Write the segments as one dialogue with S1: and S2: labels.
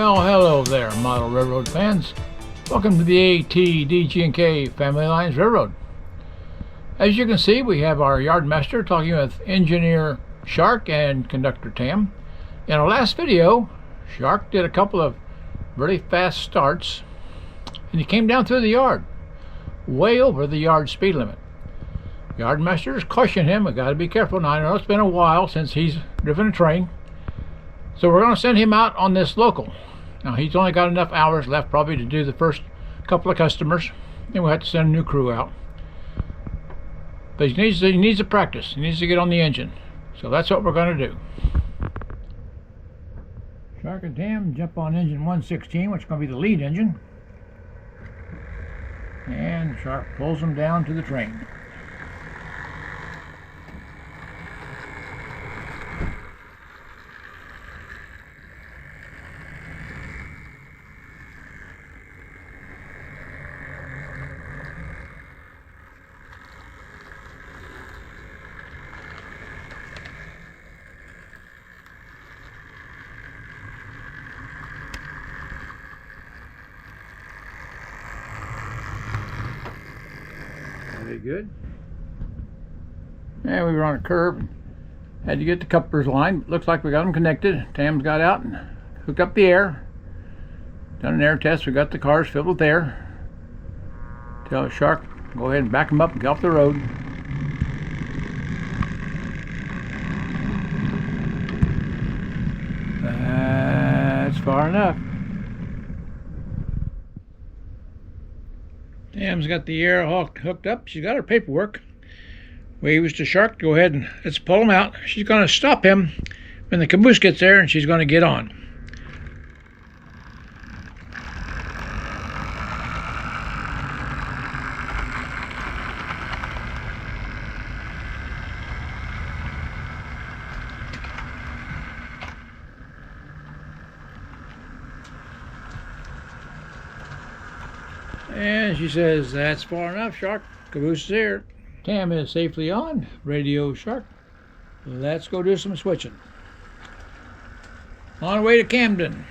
S1: Well, hello there, model railroad fans. Welcome to the ATDG&K Family Lines Railroad. As you can see, we have our yardmaster talking with engineer Shark and conductor Tam. In our last video, Shark did a couple of really fast starts, and he came down through the yard, way over the yard speed limit. Yardmasters cautioned him, we got to be careful. Now I know it's been a while since he's driven a train, so we're going to send him out on this local. Now he's only got enough hours left probably to do the first couple of customers, then we'll have to send a new crew out. But he needs to practice. He needs to get on the engine. So that's what we're going to do. Shark and Tam jump on engine 116, which is going to be the lead engine. And Shark pulls them down to the train. Very good. And we were on a curve. Had to get the couplers line. Looks like we got them connected. Tam's got out and hooked up the air. Done an air test. We got the cars filled with air. Tell Shark, go ahead and back them up and get off the road. That's far enough. Tam's got the air hooked up. She's got her paperwork. Waves to Shark. Go ahead and let's pull him out. She's going to stop him when the caboose gets there, and she's going to get on. And she says, that's far enough, Shark. Caboose is here. Tam is safely on. Radio Shark. Let's go do some switching. On our way to Camden.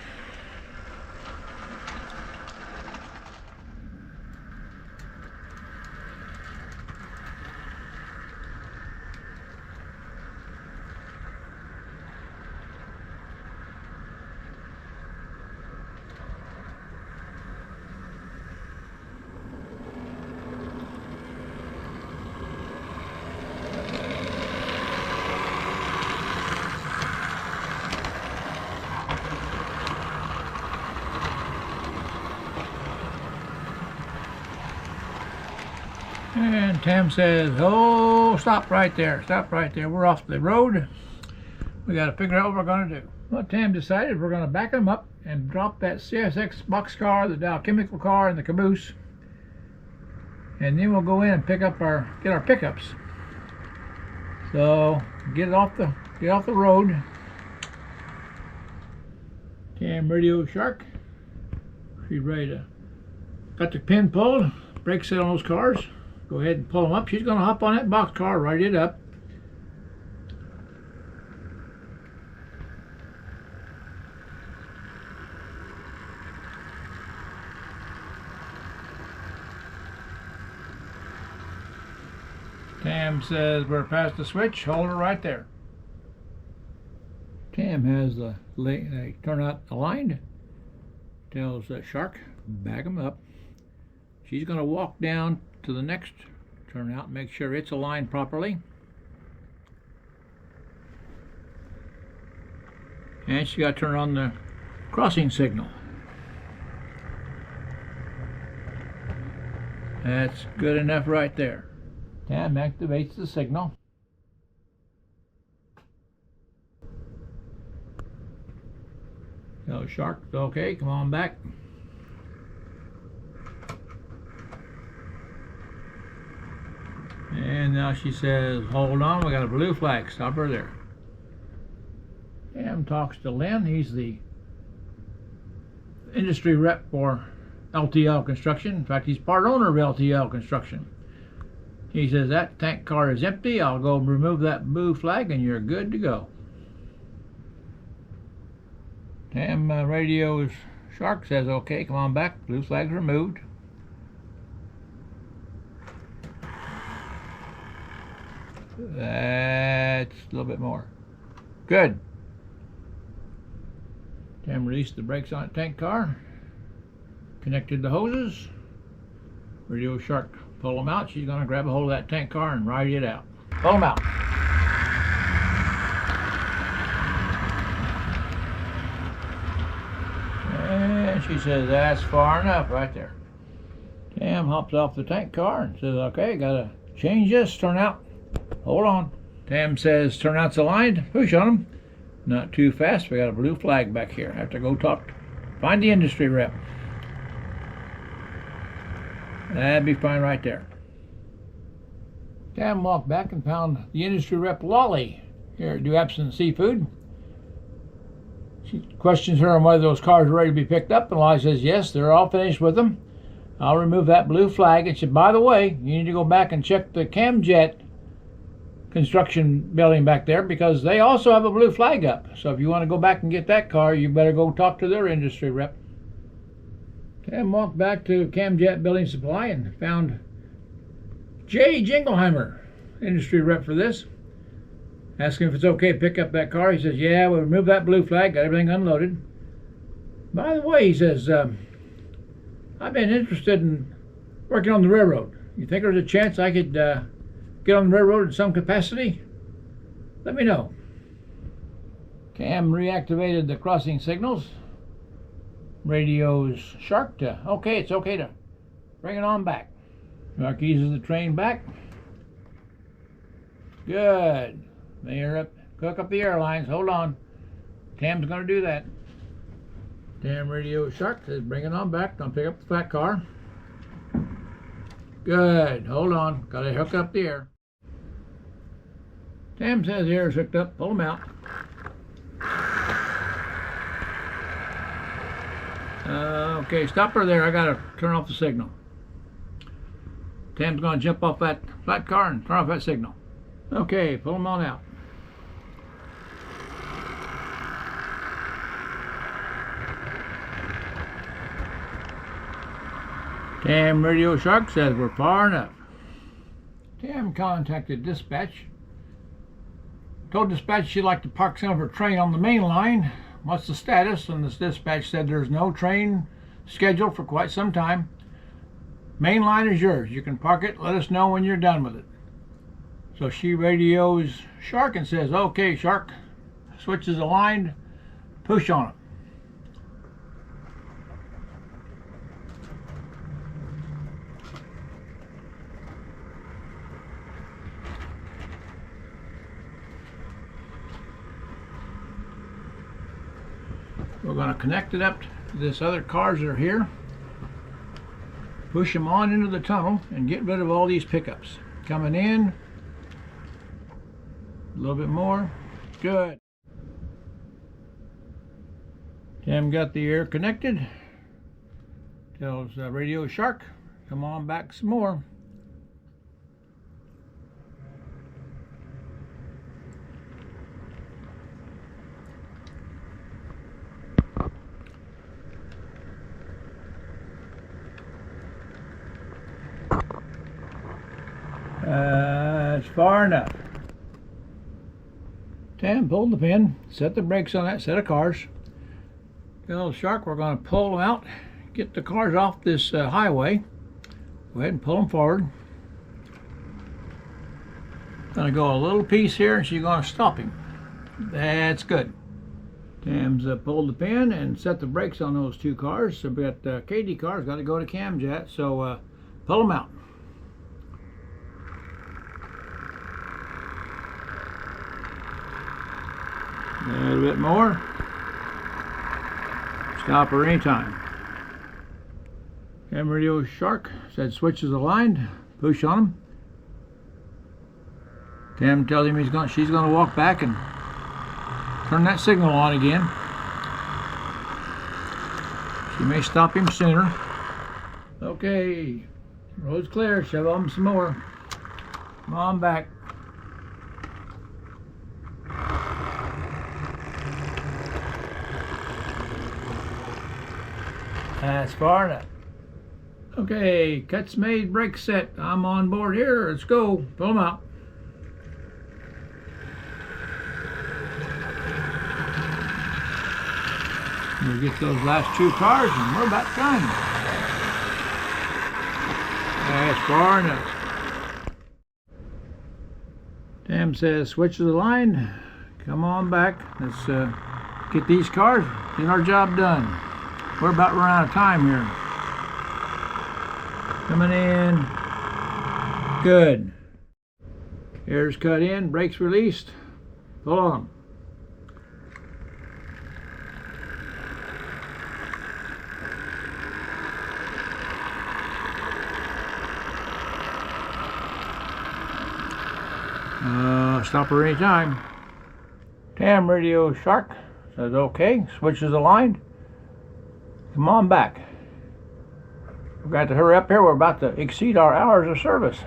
S1: And Tam says, oh, stop right there, stop right there. We're off the road. We got to figure out what we're going to do. Well, Tam decided we're going to back them up and drop that CSX boxcar, the Dow Chemical car, and the caboose. And then we'll go in and get our pickups. So get off the road. Tam radio Shark. She's ready to. Got the pin pulled, brake set on those cars. Go ahead and pull them up. She's going to hop on that boxcar, right it up. Tam says we're past the switch. Hold her right there. Tam has the turnout aligned. Tells Shark, back them up. She's going to walk down to the next turnout, make sure it's aligned properly. And she got to turn on the crossing signal. That's good enough right there. Tam activates the signal. So Shark, okay, come on back. And now she says, hold on, we got a blue flag. Stop her there. Tam talks to Len. He's the industry rep for LTL Construction. In fact, he's part owner of LTL Construction. He says, that tank car is empty. I'll go remove that blue flag and you're good to go. Damn radio shark says okay, come on back. Blue flag's removed. That's a little bit more. Good. Tam released the brakes on the tank car. Connected the hoses. Radio shark pull them out. She's going to grab a hold of that tank car and ride it out. Pull them out. And she says, that's far enough right there. Tam hops off the tank car and says, okay, gotta change this, turn out. Hold on. Tam says, turnout's aligned. Push on them. Not too fast. We got a blue flag back here. I have to go find the industry rep. That'd be fine right there. Tam walked back and found the industry rep Lolly here at Do Absent Seafood. She questions her on whether those cars are ready to be picked up, and Lolly says, yes, they're all finished with them. I'll remove that blue flag. And she said, by the way, you need to go back and check the Camjet construction building back there, because they also have a blue flag up. So if you want to go back and get that car, you better go talk to their industry rep. Tam walked back to Camjet Building Supply and found Jay Jingleheimer, industry rep for this. Asked him if it's okay to pick up that car. He says, yeah, we'll remove that blue flag, got everything unloaded. By the way, he says, I've been interested in working on the railroad. You think there's a chance I could get on the railroad in some capacity? Let me know. Cam reactivated the crossing signals. Radio's shark to, okay, it's okay to bring it on back. Shark eases the train back. Good. Cook up the airlines. Hold on. Tam's going to do that. Tam radio shark says, bring it on back. Don't pick up the fat car. Good. Hold on. Got to hook up the air. Tam says the air's hooked up. Pull them out. Okay, stop her there. I got to turn off the signal. Tam's going to jump off that flat car and turn off that signal. Okay, pull them on out. Tam radio shark says we're far enough. Tam contacted dispatch. Told dispatch she'd like to park some of her train on the main line. What's the status? And this dispatch said there's no train scheduled for quite some time. Main line is yours. You can park it. Let us know when you're done with it. So she radios Shark and says, okay, Shark, switch is aligned, push on it. We're going to connect it up to this other cars that are here. Push them on into the tunnel and get rid of all these pickups. Coming in. A little bit more. Good. Tim got the air connected. Tells Radio Shark, come on back some more. It's far enough. Tam pulled the pin, set the brakes on that set of cars. Tell Shark we're going to pull them out, get the cars off this highway. Go ahead and pull them forward. Going to go a little piece here, and she's going to stop him. That's good. Tam's pulled the pin and set the brakes on those two cars. So we got KD cars got to go to Camjet, so pull them out. A little bit more. Stop her anytime. Radio Shark said switch is aligned. Push on him. Tam tells him she's going to walk back and turn that signal on again. She may stop him sooner. Okay, road's clear. Shove on some more. Come on back. That's far enough. Okay, cuts made, brake set. I'm on board here. Let's go. Pull them out. We'll get those last 2 cars and we're about done. That's far enough. Tam says switch to the line. Come on back. Let's get these cars, get our job done. We're about to run out of time here. Coming in. Good. Air's cut in, brakes released. Pull on. Stop her anytime. Tam radio Shark says okay, switches the line. Come on back. We've got to hurry up here, we're about to exceed our hours of service.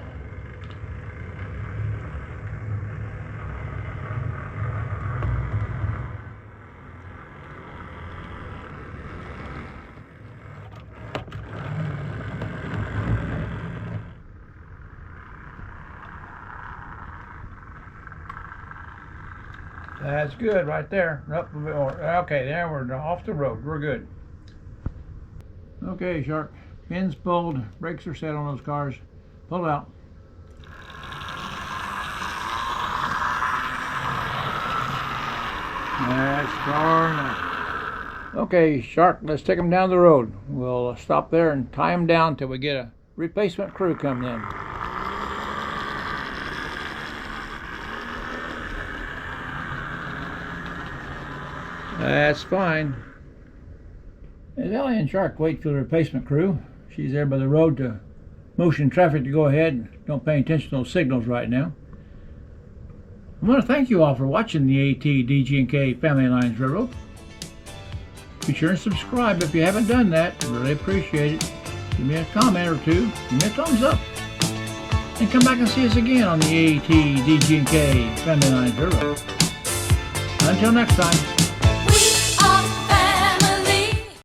S1: That's good right there. Up a bit more. Okay, there we're off the road. We're good. Okay, Shark. Pins pulled. Brakes are set on those cars. Pull it out. That's far enough. Okay, Shark. Let's take them down the road. We'll stop there and tie them down till we get a replacement crew coming in. That's fine. As Ellie and Shark wait for the replacement crew, she's there by the road to motion traffic to go ahead. Don't pay attention to those signals right now. I want to thank you all for watching the AT, DG&K Family Lines Railroad. Be sure and subscribe if you haven't done that. I really appreciate it. Give me a comment or two. Give me a thumbs up. And come back and see us again on the AT, DG&K Family Lines Railroad. Until next time.